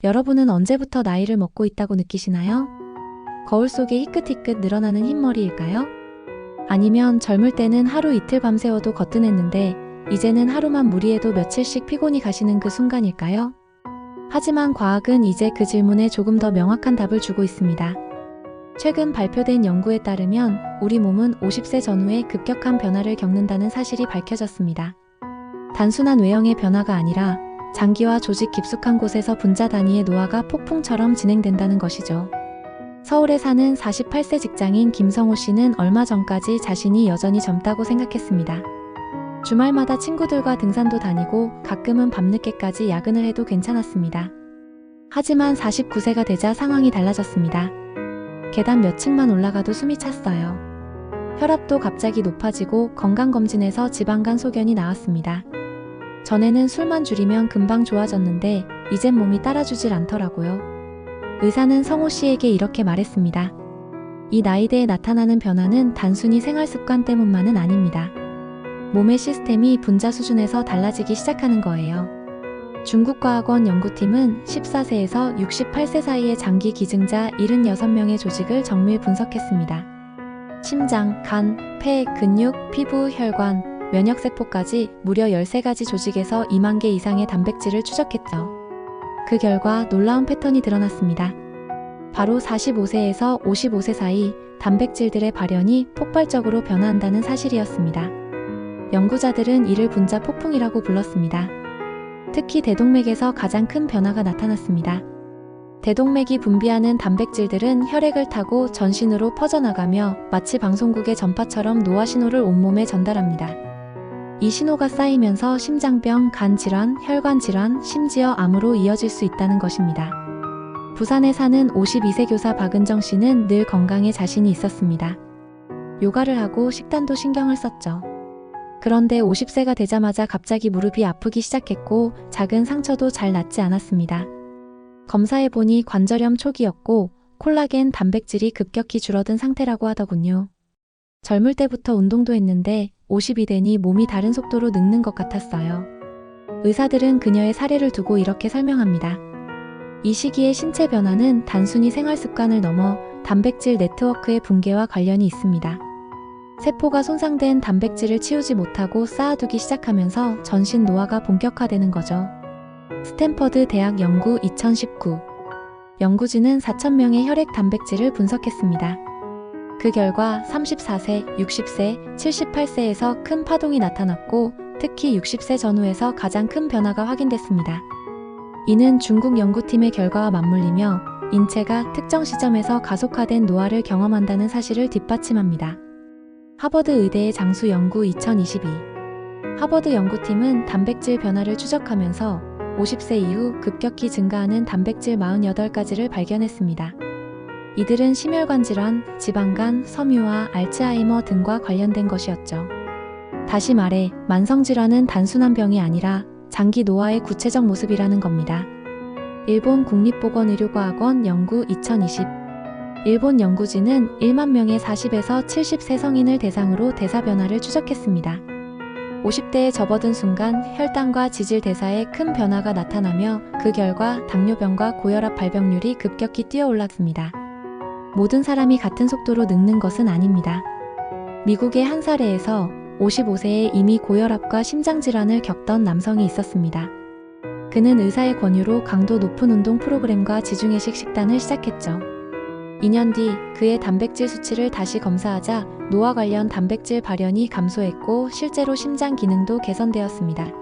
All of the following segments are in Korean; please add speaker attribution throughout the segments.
Speaker 1: 여러분은 언제부터 나이를 먹고 있다고 느끼시나요? 거울 속에 희끗희끗 늘어나는 흰머리일까요? 아니면 젊을 때는 하루 이틀 밤새워도 거뜬했는데 이제는 하루만 무리해도 며칠씩 피곤이 가시는 그 순간일까요? 하지만 과학은 이제 그 질문에 조금 더 명확한 답을 주고 있습니다. 최근 발표된 연구에 따르면 우리 몸은 50세 전후에 급격한 변화를 겪는다는 사실이 밝혀졌습니다. 단순한 외형의 변화가 아니라 장기와 조직 깊숙한 곳에서 분자 단위의 노화가 폭풍처럼 진행된다는 것이죠. 서울에 사는 48세 직장인 김성호 씨는 얼마 전까지 자신이 여전히 젊다고 생각했습니다. 주말마다 친구들과 등산도 다니고 가끔은 밤늦게까지 야근을 해도 괜찮았습니다. 하지만 49세가 되자 상황이 달라졌습니다. 계단 몇 층만 올라가도 숨이 찼어요. 혈압도 갑자기 높아지고 건강검진에서 지방간 소견이 나왔습니다. 전에는 술만 줄이면 금방 좋아졌는데 이젠 몸이 따라주질 않더라고요. 의사는 성호 씨에게 이렇게 말했습니다. 이 나이대에 나타나는 변화는 단순히 생활습관 때문만은 아닙니다. 몸의 시스템이 분자 수준에서 달라지기 시작하는 거예요. 중국과학원 연구팀은 14세에서 68세 사이의 장기 기증자 76명의 조직을 정밀 분석했습니다. 심장, 간, 폐, 근육, 피부, 혈관, 면역세포까지 무려 13가지 조직에서 2만 개 이상의 단백질을 추적했죠. 그 결과 놀라운 패턴이 드러났습니다. 바로 45세에서 55세 사이 단백질들의 발현이 폭발적으로 변화한다는 사실이었습니다. 연구자들은 이를 분자 폭풍이라고 불렀습니다. 특히 대동맥에서 가장 큰 변화가 나타났습니다. 대동맥이 분비하는 단백질들은 혈액을 타고 전신으로 퍼져나가며 마치 방송국의 전파처럼 노화 신호를 온몸에 전달합니다. 이 신호가 쌓이면서 심장병, 간질환, 혈관질환, 심지어 암으로 이어질 수 있다는 것입니다. 부산에 사는 52세 교사 박은정 씨는 늘 건강에 자신이 있었습니다. 요가를 하고 식단도 신경을 썼죠. 그런데 50세가 되자마자 갑자기 무릎이 아프기 시작했고 작은 상처도 잘 낫지 않았습니다. 검사해보니 관절염 초기였고 콜라겐 단백질이 급격히 줄어든 상태라고 하더군요. 젊을 때부터 운동도 했는데 50이 되니 몸이 다른 속도로 늙는 것 같았어요. 의사들은 그녀의 사례를 두고 이렇게 설명합니다. 이 시기의 신체 변화는 단순히 생활 습관을 넘어 단백질 네트워크의 붕괴와 관련이 있습니다. 세포가 손상된 단백질을 치우지 못하고 쌓아두기 시작하면서 전신 노화가 본격화되는 거죠. 스탠퍼드 대학 연구 2019 연구진은 4,000명의 혈액 단백질을 분석했습니다. 그 결과 34세, 60세, 78세에서 큰 파동이 나타났고 특히 60세 전후에서 가장 큰 변화가 확인됐습니다. 이는 중국 연구팀의 결과와 맞물리며 인체가 특정 시점에서 가속화된 노화를 경험한다는 사실을 뒷받침합니다. 하버드 의대의 장수 연구 2022 하버드 연구팀은 단백질 변화를 추적하면서 50세 이후 급격히 증가하는 단백질 48가지를 발견했습니다. 이들은 심혈관 질환, 지방간, 섬유화, 알츠하이머 등과 관련된 것이었죠. 다시 말해 만성질환은 단순한 병이 아니라 장기 노화의 구체적 모습이라는 겁니다. 일본 국립보건의료과학원 연구 2020 일본 연구진은 1만 명의 40에서 70세 성인을 대상으로 대사 변화를 추적했습니다. 50대에 접어든 순간 혈당과 지질 대사에 큰 변화가 나타나며 그 결과 당뇨병과 고혈압 발병률이 급격히 뛰어올랐습니다. 모든 사람이 같은 속도로 늙는 것은 아닙니다. 미국의 한 사례에서 55세에 이미 고혈압과 심장질환을 겪던 남성이 있었습니다. 그는 의사의 권유로 강도 높은 운동 프로그램과 지중해식 식단을 시작했죠. 2년 뒤 그의 단백질 수치를 다시 검사하자 노화 관련 단백질 발현이 감소했고 실제로 심장 기능도 개선되었습니다.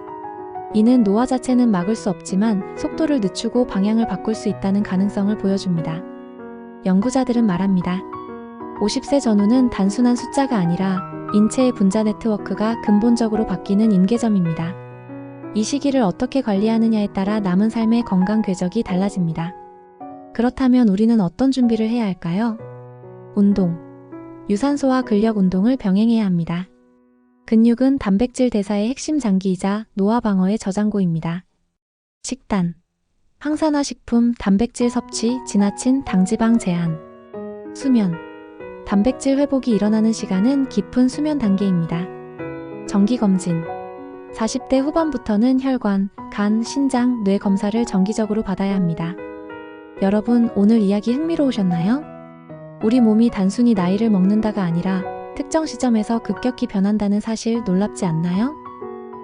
Speaker 1: 이는 노화 자체는 막을 수 없지만 속도를 늦추고 방향을 바꿀 수 있다는 가능성을 보여줍니다. 연구자들은 말합니다. 50세 전후는 단순한 숫자가 아니라 인체의 분자 네트워크가 근본적으로 바뀌는 임계점입니다. 이 시기를 어떻게 관리하느냐에 따라 남은 삶의 건강 궤적이 달라집니다. 그렇다면 우리는 어떤 준비를 해야 할까요? 운동. 유산소와 근력 운동을 병행해야 합니다. 근육은 단백질 대사의 핵심 장기이자 노화 방어의 저장고입니다. 식단. 항산화 식품, 단백질 섭취, 지나친 당지방 제한. 수면. 단백질 회복이 일어나는 시간은 깊은 수면 단계입니다. 정기검진. 40대 후반부터는 혈관, 간, 신장, 뇌 검사를 정기적으로 받아야 합니다. 여러분, 오늘 이야기 흥미로우셨나요? 우리 몸이 단순히 나이를 먹는다가 아니라 특정 시점에서 급격히 변한다는 사실 놀랍지 않나요?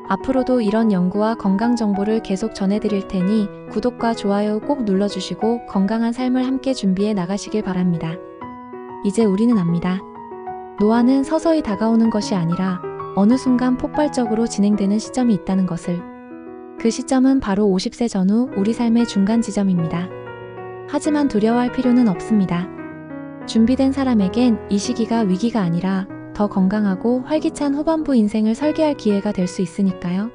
Speaker 1: 앞으로도 이런 연구와 건강 정보를 계속 전해드릴 테니 구독과 좋아요 꼭 눌러주시고 건강한 삶을 함께 준비해 나가시길 바랍니다. 이제 우리는 압니다. 노화는 서서히 다가오는 것이 아니라 어느 순간 폭발적으로 진행되는 시점이 있다는 것을. 그 시점은 바로 50세 전후 우리 삶의 중간 지점입니다. 하지만 두려워할 필요는 없습니다. 준비된 사람에겐 이 시기가 위기가 아니라 더 건강하고 활기찬 후반부 인생을 설계할 기회가 될 수 있으니까요.